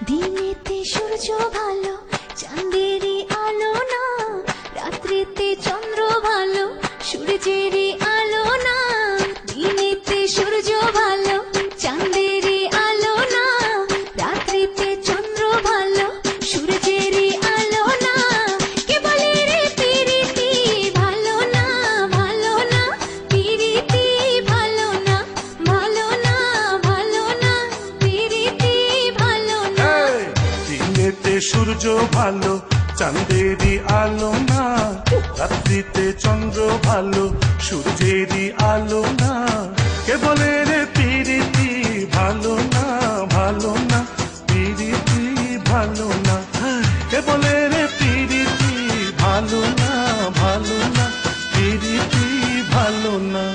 দিনেতে সূর্য ভালো চাঁদেরই আলো না, রাত্রিতে চন্দ্র ভালো সূর্যেরই আলো না। দিনেতে সূর্য ভালো চাঁদেরই আলো না, রাত্রিতে চন্দ্র ভালো সূর্যেরই আলো না। কে বলে রে পিরিতি ভালো না, ভালো না, পিরিতি ভালো না, ভালো না, ভালো না, পিরিতি ভালো না। দিনেতে সূর্য ভালো চাঁদেরই আলো না, রাত্রিতে চন্দ্র ভালো সূর্যেরই আলো না। কে বলে রে পিরিতি ভালো না, ভালো না, পিরিতি ভালো না। কে বলে রে পিরিতি ভালো না, ভালো না, পিরিতি ভালো না।